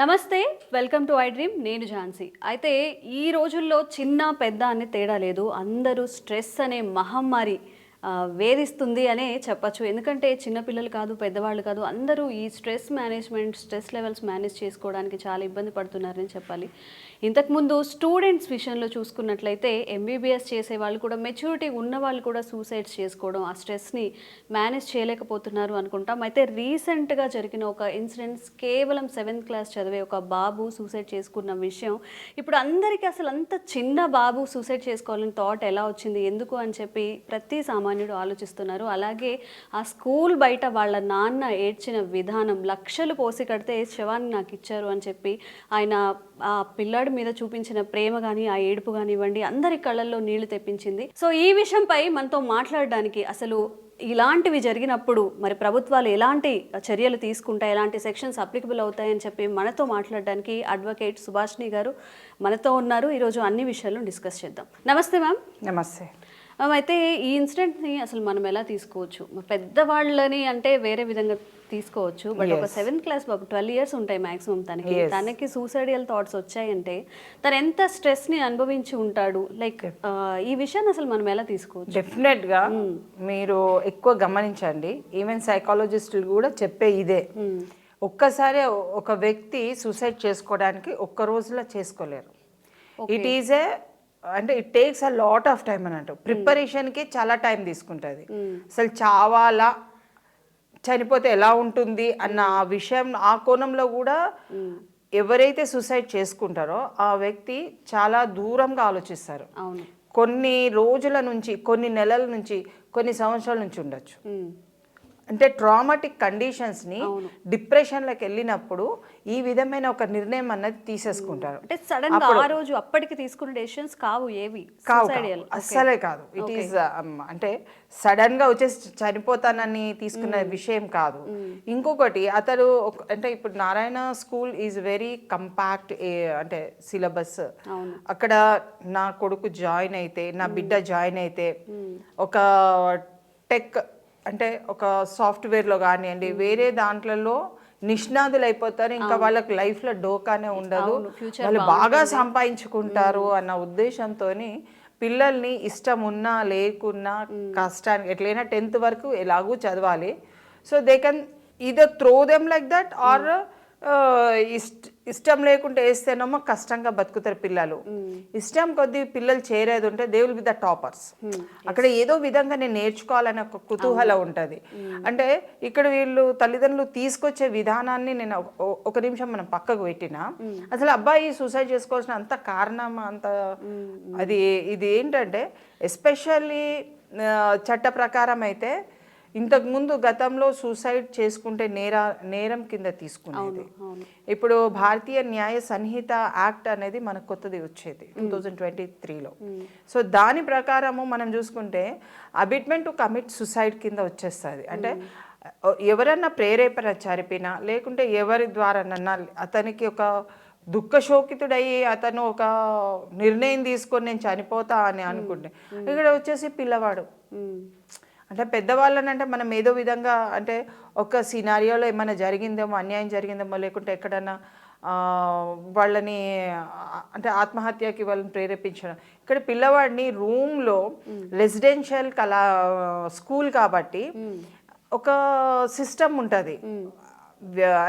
నమస్తే, welcome to I dream. నేను ఝాన్సీ. అయితే ఈ రోజుల్లో చిన్న పెద్ద అనే తేడా లేదు. అందరూ స్ట్రెస్ అనే మహమ్మారి వేధిస్తుంది అనే చెప్పచ్చు. ఎందుకంటే చిన్నపిల్లలు కాదు, పెద్దవాళ్ళు కాదు, అందరూ ఈ stress management, stress levels manage చేసుకోవడానికి చాలా ఇబ్బంది పడుతున్నారని చెప్పాలి. ఇంతకుముందు స్టూడెంట్స్ విషయంలో చూసుకున్నట్లయితే ఎంబీబీఎస్ చేసే వాళ్ళు కూడా, మెచ్యూరిటీ ఉన్న వాళ్ళు కూడా సూసైడ్స్ చేసుకోవడం, ఆ స్ట్రెస్ని మేనేజ్ చేయలేకపోతున్నారు అనుకుంటాం. అయితే రీసెంట్గా జరిగిన ఒక ఇన్సిడెంట్స్, కేవలం 7th క్లాస్ చదివే ఒక బాబు సూసైడ్ చేసుకున్న విషయం ఇప్పుడు అందరికీ అసలు అంత చిన్న బాబు సూసైడ్ చేసుకోవాలని థాట్ ఎలా వచ్చింది, ఎందుకు అని చెప్పి ప్రతి సామాన్యుడు ఆలోచిస్తున్నారు. అలాగే ఆ స్కూల్ బయట వాళ్ళ నాన్న ఏడ్చిన విధానం, లక్షలు పోసి కడితే శవాన్ని నాకు ఇచ్చారు అని చెప్పి ఆయన ఆ పిల్లాడి మీద చూపించిన ప్రేమ కానీ, ఆ ఏడుపు కానివ్వండి, అందరి కళ్ళల్లో నీళ్లు తెప్పించింది. సో ఈ విషయంపై మనతో మాట్లాడడానికి, అసలు ఇలాంటివి జరిగినప్పుడు మరి ప్రభుత్వాలు ఎలాంటి చర్యలు తీసుకుంటాయి, ఎలాంటి సెక్షన్స్ అప్లికబుల్ అవుతాయని చెప్పి మనతో మాట్లాడడానికి అడ్వకేట్ సుభాష్ని గారు మనతో ఉన్నారు. ఈరోజు అన్ని విషయాలను డిస్కస్ చేద్దాం. నమస్తే మ్యామ్. నమస్తే. అయితే ఈ ఇన్సిడెంట్ని అసలు మనం ఎలా తీసుకోవచ్చు? పెద్దవాళ్ళని అంటే వేరే విధంగా తీసుకోవచ్చు, బట్ ఒక 7th క్లాస్ బాబు, 12 years ఉంటాయి మాక్సిమం తనకి సూసైడియల్ థాట్స్ వచ్చాయంటే తను ఎంత స్ట్రెస్ని అనుభవించి ఉంటాడు. లైక్ ఈ విషయాన్ని అసలు మనం ఎలా తీసుకోవచ్చు? డెఫినెట్గా మీరు ఎక్కువ గమనించండి, ఈవెన్ సైకాలజిస్టులు కూడా చెప్పే ఇదే. ఒక్కసారి ఒక వ్యక్తి సూసైడ్ చేసుకోవడానికి ఒక్క రోజులో చేసుకోలేరు. ఇట్ ఈజ్ అంటే it takes a lot of time అన్నట్టు. ప్రిపరేషన్కి చాలా టైం తీసుకుంటుంది. అసలు చావాలా, చనిపోతే ఎలా ఉంటుంది అన్న ఆ విషయం, ఆ కోణంలో కూడా ఎవరైతే సూసైడ్ చేసుకుంటారో ఆ వ్యక్తి చాలా దూరంగా ఆలోచిస్తారు. కొన్ని రోజుల నుంచి, కొన్ని నెలల నుంచి, కొన్ని సంవత్సరాల నుంచి ఉండొచ్చు. అంటే ట్రామాటిక్ కండిషన్స్ని, డిప్రెషన్లోకి వెళ్ళినప్పుడు ఈ విధమైన ఒక నిర్ణయం అన్నది తీసేసుకుంటారు. అంటే సడన్గా ఆ రోజు అప్పటికి తీసుకున్న డెసిషన్స్ కావు, ఏవి కావు, అస్సలే కాదు. ఇట్ ఈస్ అంటే సడన్గా వచ్చేసి చనిపోతానని తీసుకున్న విషయం కాదు. ఇంకొకటి, అతడు అంటే ఇప్పుడు Narayana school is very compact, అంటే సిలబస్. అక్కడ నా కొడుకు జాయిన్ అయితే, నా బిడ్డ జాయిన్ అయితే ఒక టెక్ అంటే ఒక సాఫ్ట్వేర్లో కానివ్వండి, వేరే దాంట్లలో నిష్ణాతులు అయిపోతారు. ఇంకా వాళ్ళకి లైఫ్లో డోకానే ఉండదు, వాళ్ళు బాగా సంపాదించుకుంటారు అన్న ఉద్దేశంతో పిల్లల్ని ఇష్టం ఉన్నా లేకున్నా కష్టానికి ఎట్లయినా 10th వరకు ఎలాగూ చదవాలి. So they can either throw them like that, or ఇష్టం లేకుంటే వేస్తేనేమో కష్టంగా బతుకుతారు పిల్లలు. ఇష్టం కొద్దీ పిల్లలు చేరేది ఉంటే they will be the toppers. అక్కడ ఏదో విధంగా నేను నేర్చుకోవాలనే ఒక కుతూహలం ఉంటుంది. అంటే ఇక్కడ వీళ్ళు తల్లిదండ్రులు తీసుకొచ్చే విధానాన్ని నేను ఒక నిమిషం మనం పక్కకు పెట్టినా, అసలు అబ్బాయి సూసైడ్ చేసుకోవాల్సిన అంత కారణం అంత ఇది ఏంటంటే, ఎస్పెషల్లీ చట్ట ప్రకారం అయితే ఇంతకుముందు గతంలో సూసైడ్ చేసుకుంటే నేరం కింద తీసుకునేది. ఇప్పుడు భారతీయ న్యాయ సంహిత యాక్ట్ అనేది మనకు కొత్తది వచ్చేది 2023లో. సో దాని ప్రకారము మనం చూసుకుంటే అబిట్మెంట్ టు కమిట్ సూసైడ్ కింద వచ్చేస్తుంది. అంటే ఎవరన్నా ప్రేరేపణ జరిపినా, లేకుంటే ఎవరి ద్వారానన్నా అతనికి ఒక దుఃఖశోకితుడయ్యి అతను ఒక నిర్ణయం తీసుకొని నేను చనిపోతా అని అనుకుంటే, ఇక్కడ వచ్చేసి పిల్లవాడు. అంటే పెద్దవాళ్ళని అంటే మనం ఏదో విధంగా, అంటే ఒక సినారియోలో ఏమైనా జరిగిందేమో, అన్యాయం జరిగిందేమో, లేకుంటే ఎక్కడన్నా వాళ్ళని అంటే ఆత్మహత్యకి వాళ్ళని ప్రేరేపించడం. ఇక్కడ పిల్లవాడిని రూమ్లో, రెసిడెన్షియల్ స్కూల్ కాబట్టి ఒక సిస్టమ్ ఉంటుంది,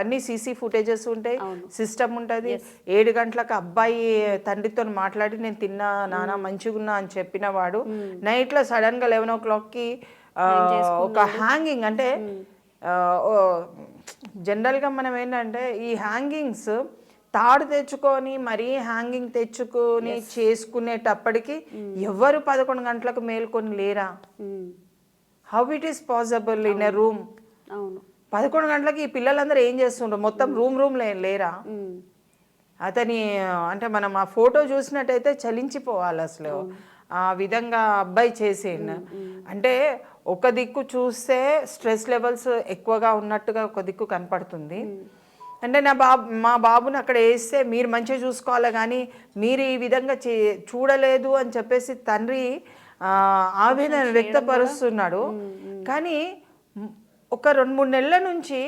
అన్ని సీసీ ఫుటేజెస్ ఉంటాయి, సిస్టమ్ ఉంటుంది. 7 గంటలకు అబ్బాయి తండ్రితో మాట్లాడి నేను తిన్నా నాన్న మంచిగున్నా అని చెప్పిన వాడు నైట్లో సడన్గా 11 o'clockకి ఒక హ్యాంగింగ్. అంటే జనరల్గా మనం ఏంటంటే ఈ హ్యాంగింగ్స్ తాడు తెచ్చుకొని మరీ హ్యాంగింగ్ తెచ్చుకొని చేసుకునేటప్పటికి ఎవరు 11 గంటలకు మేల్కొని లేరా? How it is possible in a room? 11 గంటలకి ఈ పిల్లలందరూ ఏం చేస్తుండ్రు? మొత్తం రూమ్ లేరా? అతని అంటే మనం ఆ ఫోటో చూసినట్టయితే చలించిపోవాలి అసలు, ఆ విధంగా అబ్బాయి చేసేయండి. అంటే ఒక దిక్కు చూస్తే స్ట్రెస్ లెవెల్స్ ఎక్కువగా ఉన్నట్టుగా ఒక దిక్కు కనపడుతుంది. అంటే మా బాబుని అక్కడ వేస్తే మీరు మంచిగా చూసుకోవాలి, కానీ మీరు ఈ విధంగా చూడలేదు అని చెప్పేసి తండ్రి ఆవేదన వ్యక్తపరుస్తున్నాడు. కానీ ఒక 2-3 నెలల నుంచి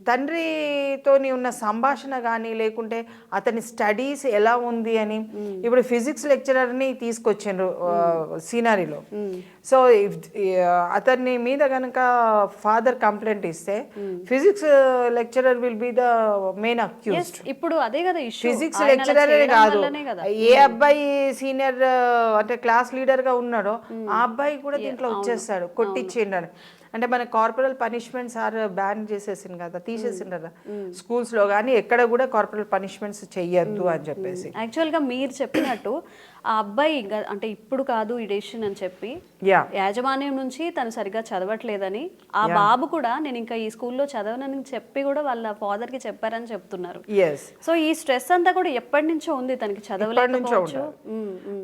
తండ్రితోని ఉన్న సంభాషణ కానీ లేకుంటే అతని స్టడీస్ ఎలా ఉంది అని ఇప్పుడు ఫిజిక్స్ లెక్చరర్ని తీసుకొచ్చిండ్రు సీనరీలో. సో అతని మీద కనుక ఫాదర్ కంప్లైంట్ ఇస్తే physics lecturer will be the main accused. ఇప్పుడు అదే కదా ఇష్యూ, ఫిజిక్స్ లెక్చరరే కాదు, ఏ అబ్బాయి సీనియర్ అంటే క్లాస్ లీడర్ గా ఉన్నాడో ఆ అబ్బాయి కూడా దీంట్లో వచ్చేస్తాడు కొట్టించిండని. అంటే మన కార్పొరల్ పనిష్మెంట్స్ ఆర్ బ్యాన్ చేసేసింది కదా, తీసేసింది కదా స్కూల్స్ లో, కానీ ఎక్కడ కూడా కార్పొరల్ పనిష్మెంట్స్ చెయ్యొద్దు అని చెప్పేసి. యాక్చువల్గా మీరు చెప్పినట్టు ఆ అబ్బాయి అంటే ఇప్పుడు కాదు ఈ డెసిషన్ అని చెప్పి యాజమాన్యం నుంచి తను సరిగ్గా చదవట్లేదని, ఆ బాబు కూడా నేను ఇంకా ఈ స్కూల్లో చదవనని చెప్పి కూడా వాళ్ళ ఫాదర్ కి చెప్పారని చెప్తున్నారు. సో ఈ స్ట్రెస్ అంతా కూడా ఎప్పటి నుంచో ఉంది తనకి, చదవలేకపోవచ్చు.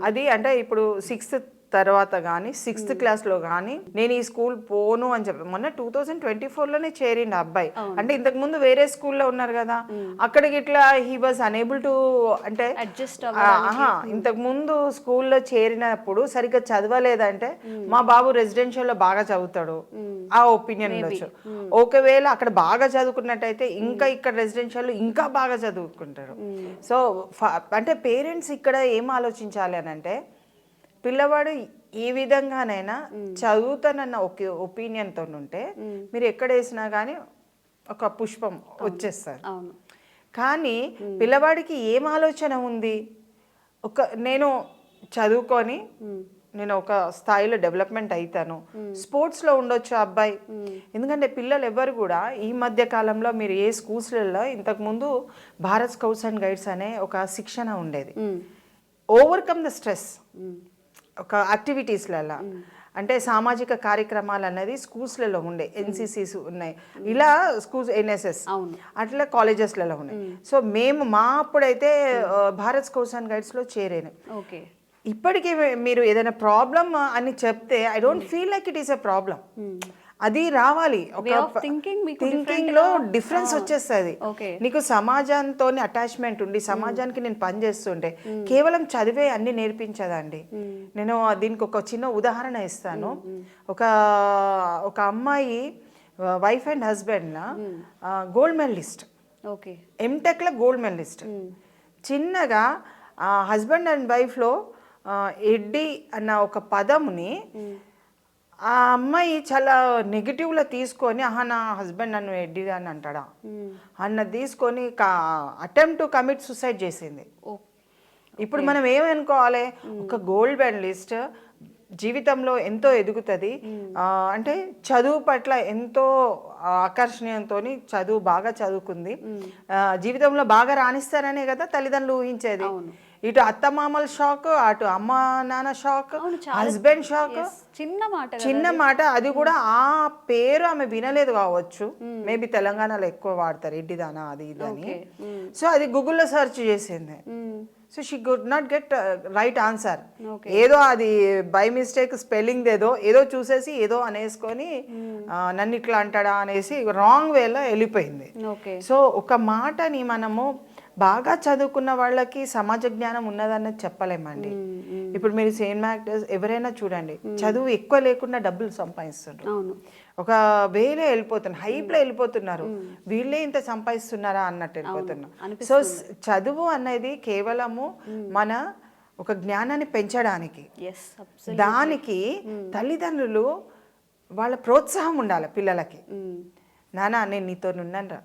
అది అంటే ఇప్పుడు 6th తర్వాత కానీ 6th క్లాస్లో కానీ నేను ఈ స్కూల్ పోను అని చెప్పి మొన్న 2024లోనే చేరిండు అబ్బాయి. అంటే ఇంతకు ముందు వేరే స్కూల్లో ఉన్నారు కదా, అక్కడికి ఇట్లా హీ వాజ్ అనేబుల్ టు అంటే అడ్జస్ట్. ఇంతకు ముందు స్కూల్లో చేరినప్పుడు సరిగ్గా చదవలేదంటే మా బాబు రెసిడెన్షియల్లో బాగా చదువుతాడు ఆ ఒపీనియన్ ఉండొచ్చు. ఒకవేళ అక్కడ బాగా చదువుకున్నట్టయితే ఇంకా ఇక్కడ రెసిడెన్షియల్లో ఇంకా బాగా చదువుకుంటారు. సో అంటే పేరెంట్స్ ఇక్కడ ఏం ఆలోచించాలి అని అంటే పిల్లవాడు ఈ విధంగానైనా చదువుతానన్న ఒపీనియన్తో ఉంటే మీరు ఎక్కడ వేసినా కానీ ఒక పుష్పం వచ్చేస్తారు. కానీ పిల్లవాడికి ఏం ఆలోచన ఉంది, నేను చదువుకొని నేను ఒక స్థాయిలో డెవలప్మెంట్ అవుతాను, స్పోర్ట్స్లో ఉండొచ్చు అబ్బాయి. ఎందుకంటే పిల్లలు ఎవరు కూడా ఈ మధ్య కాలంలో మీరు ఏ స్కూల్స్లలో ఇంతకుముందు భారత్ స్కౌట్స్ అండ్ గైడ్స్ అనే ఒక శిక్షణ ఉండేది, ఓవర్కమ్ ద స్ట్రెస్ ఒక యాక్టివిటీస్లలో. అంటే సామాజిక కార్యక్రమాలు అన్నది స్కూల్స్లలో ఉండే, ఎన్సిసిస్ ఉన్నాయి, ఇలా స్కూల్స్ ఎన్ఎస్ఎస్ అట్లా కాలేజెస్లలో ఉన్నాయి. సో మేము మా అప్పుడైతే భారత్ స్కౌట్స్ అండ్ గైడ్స్లో చేరాను. ఇప్పటికీ మీరు ఏదైనా ప్రాబ్లమ్ అని చెప్తే I don't feel like it is a problem. అది రావాలి, ఒక థింకింగ్ లో డిఫరెన్స్ వచ్చేస్తుంది. నీకు సమాజంతో అటాచ్మెంట్ ఉండి సమాజానికి నేను పని చేస్తుంటే కేవలం చదివే అన్ని నేర్పించదండి. నేను దీనికి ఒక చిన్న ఉదాహరణ ఇస్తాను. ఒక అమ్మాయి wife and husband gold medalist, ఎంటెక్లో గోల్డ్ మెడలిస్ట్. చిన్నగా హస్బెండ్ అండ్ వైఫ్లో ఎడ్డి అన్న ఒక పదముని ఆ అమ్మాయి చాలా నెగిటివ్లో తీసుకొని నా హస్బెండ్ నన్ను ఎడ్డి అని అంటాడా అన్న తీసుకొని అటెంప్ట్ టు కమిట్ సూసైడ్ చేసింది. ఇప్పుడు మనం ఏమనుకోవాలి, ఒక గోల్డ్ మెడలిస్ట్ జీవితంలో ఎంతో ఎదుగుతుంది, అంటే చదువు పట్ల ఎంతో ఆకర్షణీయంతో చదువు బాగా చదువుకుంది, జీవితంలో బాగా రాణిస్తారనే కదా తల్లిదండ్రులు ఊహించేది. ఇటు అత్తమామల షాక్, అటు అమ్మ నాన్న షాక్, హస్బెండ్ షాక్. చిన్న మాట, అది కూడా ఆ పేరు ఆమె వినలేదు కావచ్చు, మేబీ తెలంగాణలో ఎక్కువ వాడతారు ఎడ్డిదానా అది ఇదని. సో అది గూగుల్లో సెర్చ్ చేసింది. So she could not get right answer. ఏదో అది బై మిస్టేక్ స్పెల్లింగ్ ఏదో చూసేసి ఏదో అనేసుకొని నన్ను ఇట్లా అంటాడా అనేసి రాంగ్ వేలో వెళ్ళిపోయింది. సో ఒక మాటని మనము బాగా చదువుకున్న వాళ్ళకి సమాజ జ్ఞానం ఉన్నదన్నది చెప్పలేమండి. ఇప్పుడు మీరు సినిమా యాక్టర్స్ ఎవరైనా చూడండి, చదువు ఎక్కువ లేకుండా డబ్బులు సంపాదిస్తున్నారు, ఒక వేలో వెళ్ళిపోతున్నారు, హైప్లో వెళ్ళిపోతున్నారు, వీళ్ళే ఇంత సంపాదిస్తున్నారా అన్నట్టు వెళ్ళిపోతున్నారు. సో చదువు అనేది కేవలము మన ఒక జ్ఞానాన్ని పెంచడానికి, దానికి తల్లిదండ్రులు వాళ్ళ ప్రోత్సాహం ఉండాలి పిల్లలకి. నానా నేను నీతో ఉన్నాను,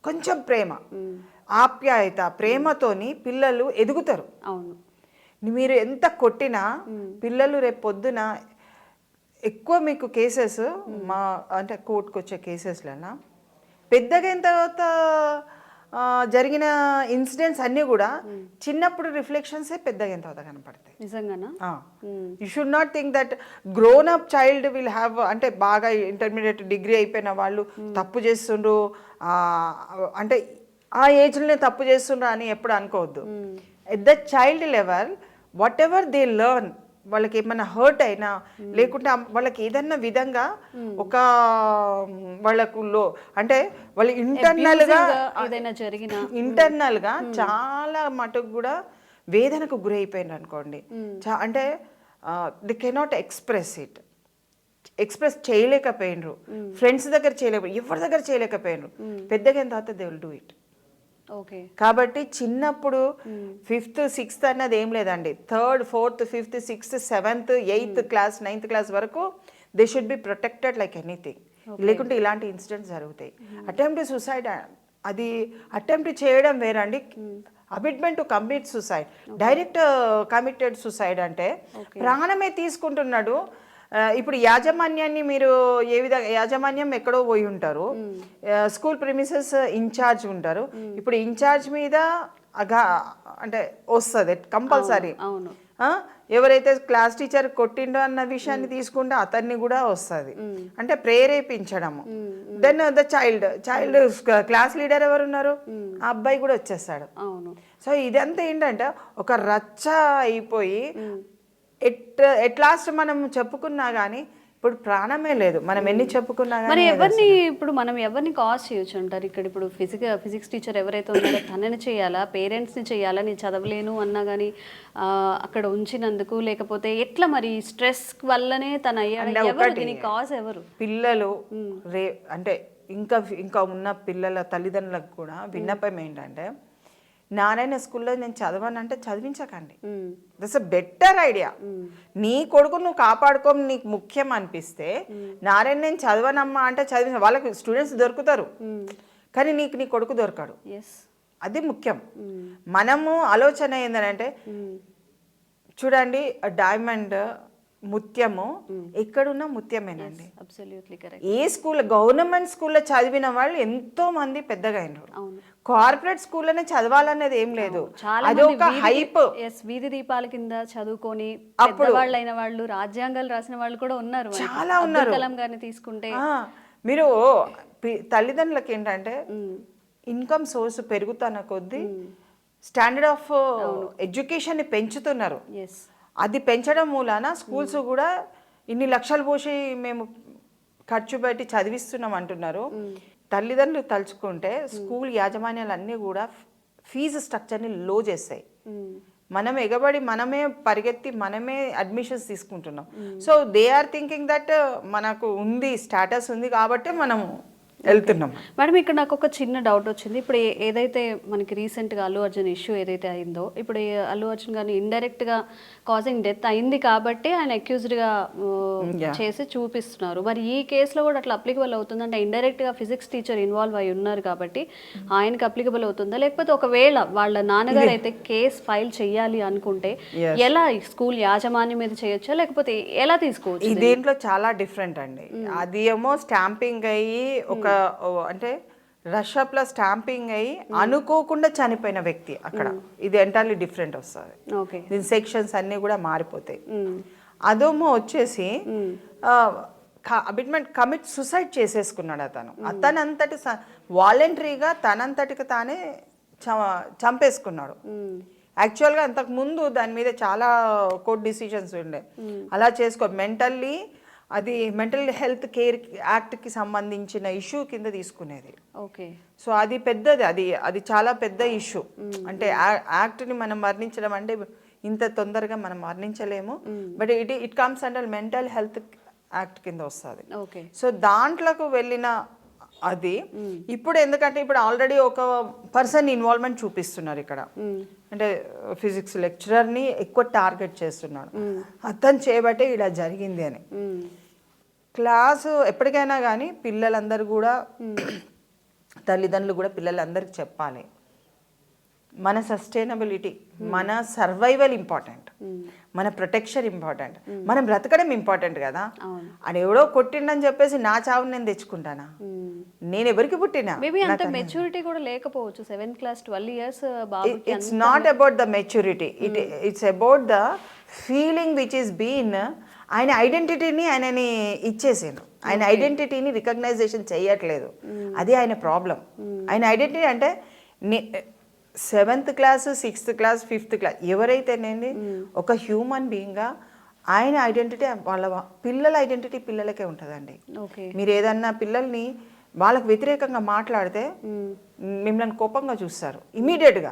కొంచెం ప్రేమ ఆప్యాయత ప్రేమతోని పిల్లలు ఎదుగుతారు. మీరు ఎంత కొట్టినా పిల్లలు రేపు పొద్దున ఎక్కువ మీకు కేసెస్ అంటే కోర్టుకు వచ్చే కేసెస్లలో పెద్దగా అయిన తర్వాత జరిగిన ఇన్సిడెంట్స్ అన్నీ కూడా చిన్నప్పుడు రిఫ్లెక్షన్సే పెద్దగా అయిన తర్వాత కనపడతాయి. నిజంగానా? You should not think that grown up child will have, అంటే బాగా ఇంటర్మీడియట్ డిగ్రీ అయిపోయిన వాళ్ళు తప్పు చేస్తుండ్రు అంటే ఆ ఏజ్లోనే తప్పు చేస్తుండ్రు అని ఎప్పుడు అనుకోవద్దు. At the child level what ever they learn, వాళ్ళకి ఏమైనా హర్ట్ అయినా లేకుంటే వాళ్ళకి ఏదన్నా విధంగా ఒక వాళ్ళకు అంటే వాళ్ళు ఇంటర్నల్గా చాలా మటుకు కూడా వేదనకు గురైపోయినారు అనుకోండి. అంటే they cannot express it. Express చేయలేకపోయినరు, ఫ్రెండ్స్ దగ్గర చేయలేకపోయి, ఎవరి దగ్గర చేయలేకపోయినరు. పెద్దగా అయిన తర్వాత they will do it. Okay. కాబట్టి చిన్నప్పుడు 5th 6th అన్నది ఏం లేదండి. 3rd 4th 5th 6th 7th 8th class 9th class వరకు they should be protected like anything. లేకుంటే ఇలాంటి ఇన్సిడెంట్స్ జరుగుతాయి. అటెంప్ట్ సూసైడ్, అది అటెంప్ట్ చేయడం వేరండి. Abetment to commit suicide, direct committed suicide అంటే ప్రాణమే తీసుకుంటున్నాడు. ఇప్పుడు యాజమాన్యాన్ని మీరు ఏ విధంగా, యాజమాన్యం ఎక్కడో పోయి ఉంటారు, స్కూల్ ప్రిమిసెస్ ఇన్ఛార్జ్ ఉంటారు. ఇప్పుడు ఇన్ఛార్జ్ మీద అంటే వస్తుంది కంపల్సరీ. ఎవరైతే క్లాస్ టీచర్ కొట్టిండో అన్న విషయాన్ని తీసుకుంటే అతన్ని కూడా వస్తుంది. అంటే ప్రేరేపించడము. Then the child class leader ఎవరు ఉన్నారు, ఆ అబ్బాయి కూడా వచ్చేస్తాడు. సో ఇదంతా ఏంటంటే ఒక రచ్చ అయిపోయి ఎట్ లాస్ట్ మనం చెప్పుకున్నా కానీ ఇప్పుడు ప్రాణమే లేదు. మనం ఎన్ని చెప్పుకున్నా మరి మనం ఎవరిని కాజ్ చేయొచ్చు అంటారు ఇక్కడ? ఇప్పుడు ఫిజిక్స్ టీచర్ ఎవరైతే ఉన్నారో తనని చేయాలా, పేరెంట్స్ని చేయాలా? నేను చదవలేను అన్నా కానీ అక్కడ ఉంచినందుకు, లేకపోతే ఎట్లా మరి స్ట్రెస్ వల్లనే తను అయ్యాడు? ఎవరు దీనికి కాజ్? ఎవరు? పిల్లలు అంటే ఇంకా ఉన్న పిల్లల తల్లిదండ్రులకు కూడా విన్నపం ఏంటంటే, నారాయణ స్కూల్లో నేను చదవనంటే చదివించకండి. That's a better idea. నీ కొడుకు నువ్వు కాపాడుకో, నీకు ముఖ్యం అనిపిస్తే నారాయణ నేను చదవనమ్మా అంటే చదివి వాళ్ళకి స్టూడెంట్స్ దొరుకుతారు, కానీ నీ కొడుకు దొరకడు. అది ముఖ్యం. మనము ఆలోచన ఏంటంటే, చూడండి డైమండ్ ముత్యము ఎక్కడున్నా ముత్యమేనండి. ఏ స్కూల్, గవర్నమెంట్ స్కూల్లో చదివిన వాళ్ళు ఎంతో మంది పెద్దగా అయినారు. కార్పొరేట్ స్కూల్లోనే చదవాలనేది ఏం లేదు. అదొక హైప్. వీధి దీపాల కింద చదువుకొని వాళ్ళైన వాళ్ళు, రాజ్యాంగాలు రాసిన వాళ్ళు కూడా ఉన్నారు, చాలా ఉన్నారు. కలాం గారిని తీసుకుంటే మీరు తల్లిదండ్రులకి ఏంటంటే ఇన్కమ్ సోర్స్ పెరుగుతున్న కొద్దీ స్టాండర్డ్ ఆఫ్ ఎడ్యుకేషన్ ని పెంచుతున్నారు. అది పెంచడం మూలాన స్కూల్స్ కూడా ఇన్ని లక్షలు పోసి మేము ఖర్చు పెట్టి చదివిస్తున్నాం అంటున్నారు. తల్లిదండ్రులు తలుచుకుంటే స్కూల్ యాజమాన్యాలు అన్నీ కూడా ఫీజు స్ట్రక్చర్ని లో చేస్తాయి. మనం ఎగబడి మనమే పరిగెత్తి మనమే అడ్మిషన్స్ తీసుకుంటున్నాం. So they are thinking that మనకు ఉంది, స్టేటస్ ఉంది కాబట్టి మనము వెళ్తున్నాం. మేడం, ఇక్కడ నాకు ఒక చిన్న డౌట్ వచ్చింది. ఇప్పుడు ఏదైతే మనకి రీసెంట్గా అల్లు అర్జున్ ఇష్యూ ఏదైతే అయిందో, ఇప్పుడు అల్లు అర్జున్ గారిని ఇండైరెక్ట్గా కాజింగ్ డెత్ అయింది కాబట్టి ఆయన అక్యూజ్డ్గా చేసి చూపిస్తున్నారు. మరి ఈ కేసులో కూడా అట్లా అప్లికబుల్ అవుతుంది అంటే ఇండైరెక్ట్గా ఫిజిక్స్ టీచర్ ఇన్వాల్వ్ అయి ఉన్నారు కాబట్టి ఆయనకి అప్లికబుల్ అవుతుందా? లేకపోతే ఒకవేళ వాళ్ళ నాన్నగారు అయితే కేసు ఫైల్ చేయాలి అనుకుంటే ఎలా స్కూల్ యాజమాన్యం మీద చేయొచ్చా, లేకపోతే ఎలా తీసుకోవచ్చు? దీంట్లో చాలా డిఫరెంట్ అండి. అది ఏమో స్టాంపింగ్ అయ్యి ఒక అంటే రష్యాప్లో స్టాంపింగ్ అయ్యి అనుకోకుండా చనిపోయిన వ్యక్తి అక్కడ. ఇది ఎంటైర్లీ డిఫరెంట్ వస్తుంది. దీని సెక్షన్స్ అన్నీ కూడా మారిపోతాయి. అదేమో వచ్చేసి కమిట్ సూసైడ్ చేసేసుకున్నాడు అతను. అతనంతటి వాలంటరీగా తనంతటికి తానే చంపేసుకున్నాడు. యాక్చువల్గా అంతకు ముందు దాని మీద చాలా కోర్ట్ డిసిషన్స్ ఉండే, అలా అది మెంటల్ హెల్త్ కేర్ యాక్ట్కి సంబంధించిన ఇష్యూ కింద తీసుకునేది. సో అది పెద్దది, అది చాలా పెద్ద ఇష్యూ. అంటే యాక్ట్ని మనం వర్ణించడం అంటే ఇంత తొందరగా మనం వర్ణించలేము, but it comes under mental health act కింద వస్తుంది. సో దాంట్లోకి వెళ్ళిన అది ఇప్పుడు ఎందుకంటే ఇప్పుడు ఆల్రెడీ ఒక పర్సన్ ఇన్వాల్వ్మెంట్ చూపిస్తున్నారు ఇక్కడ. అంటే ఫిజిక్స్ లెక్చరర్ని ఎక్కువ టార్గెట్ చేస్తున్నాడు, అతను చేయబట్టే ఇలా జరిగింది అని. క్లాసు ఎప్పటికైనా కానీ పిల్లలందరూ కూడా, తల్లిదండ్రులు కూడా పిల్లలందరికీ చెప్పాలి, మన సస్టైనబిలిటీ, మన సర్వైవల్ ఇంపార్టెంట్, మన ప్రొటెక్షన్ ఇంపార్టెంట్, మనం బ్రతకడం ఇంపార్టెంట్ కదా. అని ఎవడో కొట్టిండని చెప్పేసి నా చావుని నేను తెచ్చుకుంటానా? నేను ఎవరికి పుట్టినా? మేబీ అంత మెచ్యూరిటీ కూడా లేకపోవచ్చు. 7th క్లాస్ 12 years బాబుకి. It's not about the maturity, it's about the feeling which is been. ఆయన ఐడెంటిటీని ఆయనని ఇచ్చేసాను, ఆయన ఐడెంటిటీని రికగ్నైజేషన్ చేయట్లేదు, అది ఆయన ప్రాబ్లం. ఆయన ఐడెంటిటీ అంటే 7th class 6th class 5th class ఎవరైతేనేండి ఒక హ్యూమన్ బీయింగ్గా ఆయన ఐడెంటిటీ, వాళ్ళ పిల్లల ఐడెంటిటీ పిల్లలకే ఉంటుందండి. మీరు ఏదన్నా పిల్లల్ని వాళ్ళకు వ్యతిరేకంగా మాట్లాడితే మిమ్మల్ని కోపంగా చూస్తారు ఇమీడియట్గా,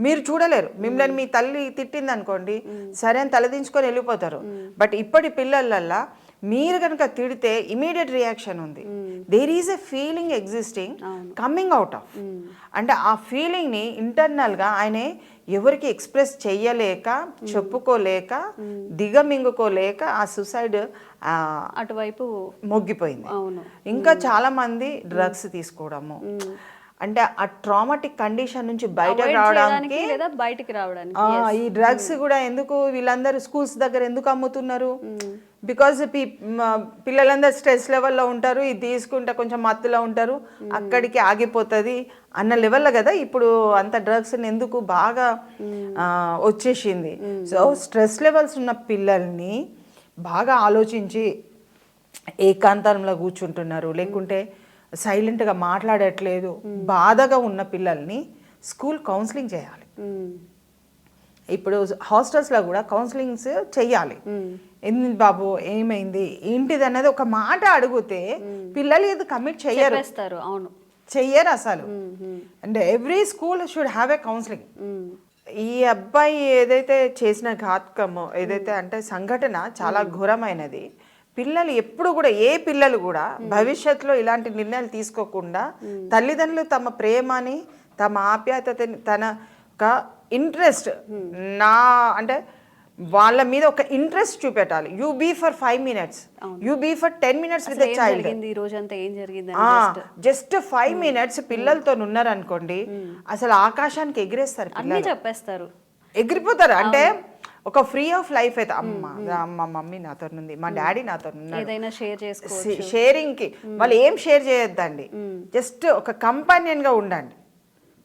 మీరు చూడలేరు. మిమ్మల్ని మీ తల్లి తిట్టింది అనుకోండి, సరే అని తలదించుకొని వెళ్ళిపోతారు. బట్ ఇప్పటి పిల్లలల్లా మీరు కనుక తిడితే ఇమీడియట్ రియాక్షన్ ఉంది. There is a feeling existing coming out of. అంటే ఆ ఫీలింగ్ని ఇంటర్నల్గా ఆయన ఎవరికి ఎక్స్ప్రెస్ చెయ్యలేక, చెప్పుకోలేక, దిగమింగుకోలేక ఆ సూసైడ్ అటువైపు మొగ్గిపోయింది. అవును. ఇంకా చాలా మంది డ్రగ్స్ తీసుకోవడము, అంటే ఆ ట్రామాటిక్ కండిషన్ నుంచి బయట రావడానికి, లేదా బయటికి రావడానికి ఈ డ్రగ్స్ కూడా ఎందుకు వీళ్ళందరూ స్కూల్స్ దగ్గర ఎందుకు అమ్ముతున్నారు? బికాజ్ పిల్లలందరూ స్ట్రెస్ లెవెల్లో ఉంటారు, ఇది తీసుకుంటే కొంచెం మత్తులో ఉంటారు, అక్కడికి ఆగిపోతుంది అన్న లెవెల్లో కదా ఇప్పుడు అంత డ్రగ్స్ ఎందుకు బాగా వచ్చేసింది. సో స్ట్రెస్ లెవెల్స్ ఉన్న పిల్లల్ని బాగా ఆలోచించి ఏకాంతంలో కూర్చుంటున్నారు, లేకుంటే సైలెంట్గా మాట్లాడట్లేదు, బాధగా ఉన్న పిల్లల్ని స్కూల్ కౌన్సిలింగ్ చేయాలి. ఇప్పుడు హాస్టల్స్లో కూడా కౌన్సిలింగ్స్ చెయ్యాలి. ఏంది బాబు, ఏమైంది, ఏంటిది అనేది ఒక మాట అడిగితే పిల్లలు ఇది కమిట్ చెయ్యరు. అవును, చెయ్యరు అసలు. అంటే every school should have a counselling. ఈ అబ్బాయి ఏదైతే చేసిన ఘాతకమో, ఏదైతే అంటే సంఘటన చాలా ఘోరమైనది. పిల్లలు ఎప్పుడు కూడా, ఏ పిల్లలు కూడా భవిష్యత్తులో ఇలాంటి నిర్ణయాలు తీసుకోకుండా తల్లిదండ్రులు తమ ప్రేమని, తమ ఆప్యాయతని, తన ఒక ఇంట్రెస్ట్, నా అంటే వాళ్ళ మీద ఒక ఇంట్రెస్ట్ చూపెట్టాలి. You be for 5 minutes, you be for 10 minutes with child. Just 5 minutes పిల్లలతో ఉన్నారనుకోండి, అసలు ఆకాశానికి ఎగిరేస్తారు పిల్లలు, చెప్పేస్తారు, ఎగిరిపోతారు. అంటే ఒక ఫ్రీ ఆఫ్ లైఫ్ అయితే, మా మమ్మీ నాతో ఉంది, మా డాడీ నాతో ఉన్నారు, షేరింగ్కి వాళ్ళు ఏం షేర్ చేయొద్దండి. జస్ట్ ఒక కంపానియన్ గా ఉండండి.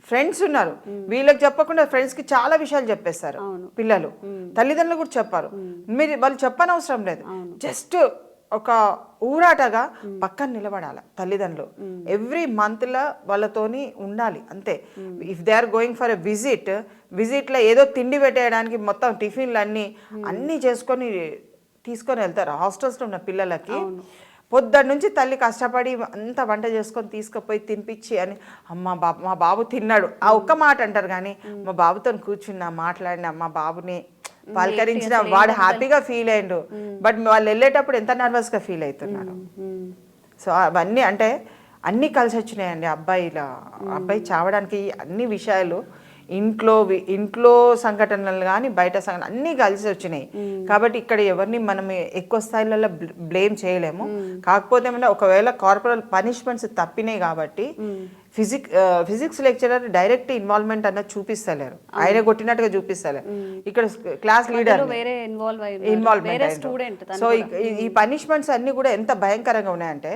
ఫ్రెండ్స్ ఉన్నారు, వీళ్ళకి చెప్పకుండా ఫ్రెండ్స్కి చాలా విషయాలు చెప్పేస్తారు పిల్లలు. తల్లిదండ్రులు కూడా చెప్పారు, మీరు వాళ్ళు చెప్పనవసరం లేదు. జస్ట్ ఒక ఊరాటగా పక్కన నిలబడాలి తల్లిదండ్రులు. ఎవ్రీ మంత్లో వాళ్ళతోని ఉండాలి అంతే. If they are going for a విజిట్లో ఏదో తిండి పెట్టేయడానికి మొత్తం టిఫిన్లు అన్నీ చేసుకొని తీసుకొని వెళ్తారు హాస్టల్స్లో ఉన్న పిల్లలకి. పొద్దున్న నుంచి తల్లి కష్టపడి అంత వంట చేసుకొని తీసుకుపోయి తినిపించి అని, మా బాబు తిన్నాడు ఆ ఒక్క మాట అంటారు, కానీ మా బాబుతో కూర్చున్నా, మాట్లాడినా, మా బాబుని పలకరించిన, వాడు హ్యాపీగా ఫీల్ అయ్యిండు. బట్ వాళ్ళు వెళ్ళేటప్పుడు ఎంత నర్వస్గా ఫీల్ అవుతున్నారు. సో అవన్నీ అంటే అన్నీ కలిసి వచ్చినాయండి. అబ్బాయి చావడానికి అన్ని విషయాలు, ఇంట్లో సంఘటనలు కానీ బయట సంఘటనలు అన్నీ కలిసి వచ్చినాయి. కాబట్టి ఇక్కడ ఎవరిని మనం ఎక్కువ స్థాయిలలో బ్లేమ్ చేయలేము. కాకపోతే ఏమన్నా ఒకవేళ కార్పొరల్ పనిష్మెంట్స్ తప్పినాయి కాబట్టి ఫిజిక్స్ లెక్చరర్ డైరెక్ట్ ఇన్వాల్వ్మెంట్ అన్నది చూపిస్తలేరు, ఆయన కొట్టినట్టుగా చూపిస్తలేరు. ఇక్కడ క్లాస్ లీడర్ ఇన్వాల్వ్మెంట్ అయ్యారు. సో ఈ పనిష్మెంట్స్ అన్ని కూడా ఎంత భయంకరంగా ఉన్నాయంటే,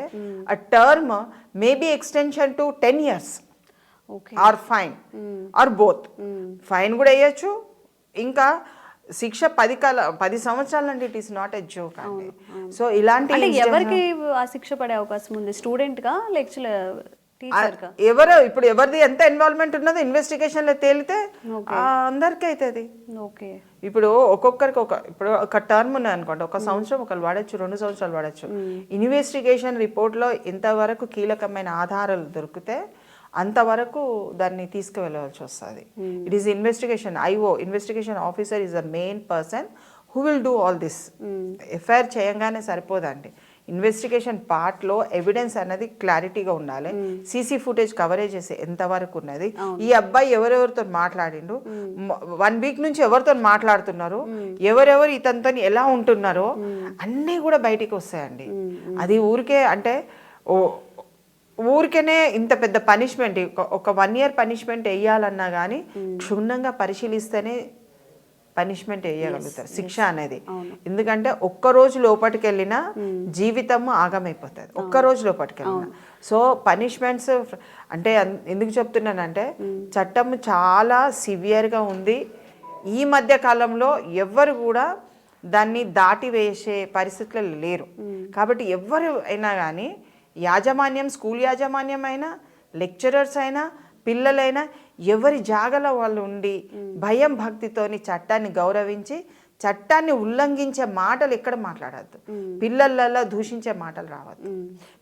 ఆ term maybe extension to 10 years or fine or both. Fine కూడా వేయచ్చు, ఇంకా శిక్ష 10 సంవత్సరాలు అంటే it is not a joke అండి. సో ఇలాంటి ఎవరికి ఆ శిక్ష పడే అవకాశం ఉంది? స్టూడెంట్ గా, లెక్చరర్, ఎవరు ఇప్పుడు ఎవరిది ఎంత ఇన్వాల్వ్మెంట్ ఉన్నదో ఇన్వెస్టిగేషన్ లో తేలితే అందరికీ అవుతుంది. ఇప్పుడు ఒక్కొక్కరికి ఇప్పుడు ఒక టర్మ్ ఉన్నది అనుకోండి, 1 సంవత్సరం ఒకరు వాడచ్చు, 2 సంవత్సరాలు వాడచ్చు. ఇన్వెస్టిగేషన్ రిపోర్ట్ లో ఎంతవరకు కీలకమైన ఆధారాలు దొరికితే అంతవరకు దాన్ని తీసుకువెళ్ళవలసి వస్తుంది. It is investigation investigation officer is the main person who will do all this. FIR చేయంగానే సరిపోదండి. ఇన్వెస్టిగేషన్ పార్ట్లో ఎవిడెన్స్ అనేది క్లారిటీగా ఉండాలి. సీసీ ఫుటేజ్ కవరేజెస్ ఎంతవరకు ఉన్నది, ఈ అబ్బాయి ఎవరెవరితో మాట్లాడిండు, 1 week నుంచి ఎవరితో మాట్లాడుతున్నారు, ఎవరెవరు ఇతనితో ఎలా ఉంటున్నారో అన్నీ కూడా బయటికి వస్తాయండి. అది ఊరికే అంటే ఊరికేనే ఇంత పెద్ద పనిష్మెంట్, ఒక 1 year పనిష్మెంట్ వేయాలన్నా కానీ క్షుణ్ణంగా పరిశీలిస్తేనే పనిష్మెంట్ వేయగలుగుతారు, శిక్ష అనేది. ఎందుకంటే ఒక్కరోజు లోపలికి వెళ్ళినా జీవితము ఆగమైపోతుంది, ఒక్కరోజు లోపలికి వెళ్ళినా. సో పనిష్మెంట్స్ అంటే ఎందుకు చెప్తున్నానంటే, చట్టం చాలా సివియర్గా ఉంది. ఈ మధ్య కాలంలో ఎవ్వరు కూడా దాన్ని దాటి వేసే పరిస్థితులు లేరు. కాబట్టి ఎవరు అయినా కానీ స్కూల్ యాజమాన్యం అయినా, లెక్చరర్స్ అయినా, పిల్లలైనా ఎవరి జాగలో వాళ్ళు ఉండి భయం భక్తితోని చట్టాన్ని గౌరవించి, చట్టాన్ని ఉల్లంఘించే మాటలు ఎక్కడ మాట్లాడద్దు, పిల్లలలో దూషించే మాటలు రావద్దు.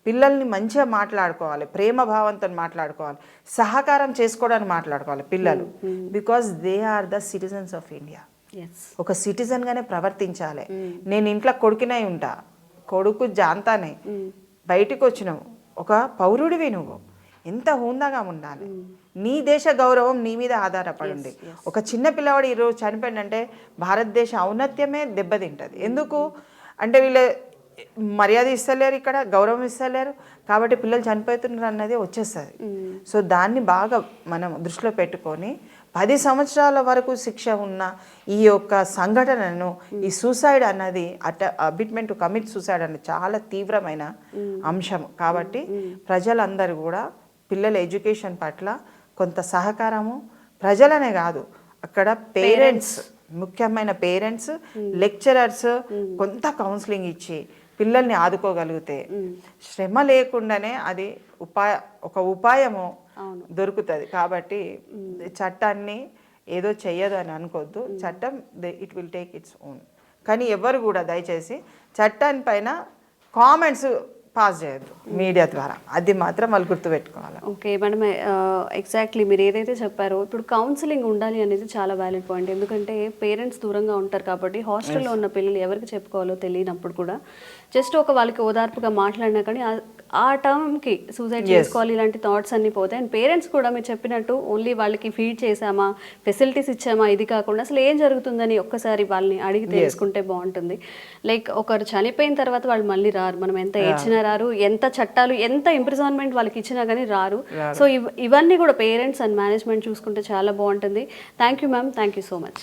పిల్లల్ని మంచిగా మాట్లాడుకోవాలి, ప్రేమ భావంతో మాట్లాడుకోవాలి, సహకారం చేసుకోవడానికి మాట్లాడుకోవాలి పిల్లలు. Because they are the citizens of India. ఒక సిటిజన్గానే ప్రవర్తించాలి. నేను ఇంట్లో కొడుకునై ఉంటా, కొడుకు జాంతానే బయటికి వచ్చినావు, ఒక పౌరుడివి నువ్వు, ఎంత హుందాగా ఉండాలి. నీ దేశ గౌరవం నీ మీద ఆధారపడి ఉంది. ఒక చిన్న పిల్లవాడు ఈరోజు చనిపోయిందంటే భారతదేశ ఔన్నత్యమే దెబ్బతింటది. ఎందుకు అంటే వీళ్ళు మర్యాద ఇస్తలేరు, ఇక్కడ గౌరవం ఇస్తలేరు, కాబట్టి పిల్లలు చనిపోతున్నారు అన్నది వచ్చేస్తుంది. సో దాన్ని బాగా మనం దృష్టిలో పెట్టుకొని 10 సంవత్సరాల వరకు శిక్ష ఉన్న ఈ యొక్క సంఘటనను, ఈ సూసైడ్ అన్నది అబిట్మెంట్ టు కమిట్ సూసైడ్ అన్నది చాలా తీవ్రమైన అంశం. కాబట్టి ప్రజలందరూ కూడా పిల్లల ఎడ్యుకేషన్ పట్ల కొంత సహకారము, ప్రజలనే కాదు అక్కడ పేరెంట్స్, ముఖ్యమైన పేరెంట్స్, లెక్చరర్స్ కొంత కౌన్సిలింగ్ ఇచ్చి పిల్లల్ని ఆదుకోగలిగితే శ్రమ లేకుండానే అది ఒక ఉపాయము దొరుకుతుంది. కాబట్టి చట్టాన్ని ఏదో చెయ్యదు అని అనుకోవద్దు. చట్టం it will take its own. కానీ ఎవరు కూడా దయచేసి చట్టాన్ని పైన కామెంట్స్ పాస్ చేయొద్దు మీడియా ద్వారా, అది మాత్రం వాళ్ళు గుర్తుపెట్టుకోవాలి. ఓకే మేడం, ఎగ్జాక్ట్లీ మీరు ఏదైతే చెప్పారో ఇప్పుడు కౌన్సిలింగ్ ఉండాలి అనేది చాలా వ్యాలిడ్ పాయింట్. ఎందుకంటే పేరెంట్స్ దూరంగా ఉంటారు కాబట్టి హాస్టల్లో ఉన్న పిల్లలు ఎవరికి చెప్పుకోవాలో తెలియనప్పుడు కూడా జస్ట్ ఒక వాళ్ళకి ఓదార్పుగా మాట్లాడినా కానీ ఆ టర్మ్కి సూసైడ్ చేసుకోవాలి ఇలాంటి థాట్స్ అన్నీ పోతాయి. అండ్ పేరెంట్స్ కూడా మీరు చెప్పినట్టు ఓన్లీ వాళ్ళకి ఫీడ్ చేసామా, ఫెసిలిటీస్ ఇచ్చామా, ఇది కాకుండా అసలు ఏం జరుగుతుందని ఒక్కసారి వాళ్ళని అడిగి తెలుసుకుంటే బాగుంటుంది. లైక్ ఒకరు చనిపోయిన తర్వాత వాళ్ళు మళ్ళీ రారు, మనం ఎంత ఏడ్చినా రారు, ఎంత చట్టాలు ఎంత ఇంప్రిజన్మెంట్ వాళ్ళకి ఇచ్చినా కానీ రారు. సో ఇవన్నీ కూడా పేరెంట్స్ అండ్ మేనేజ్మెంట్ చూసుకుంటే చాలా బాగుంటుంది. Thank you ma'am, thank you so much.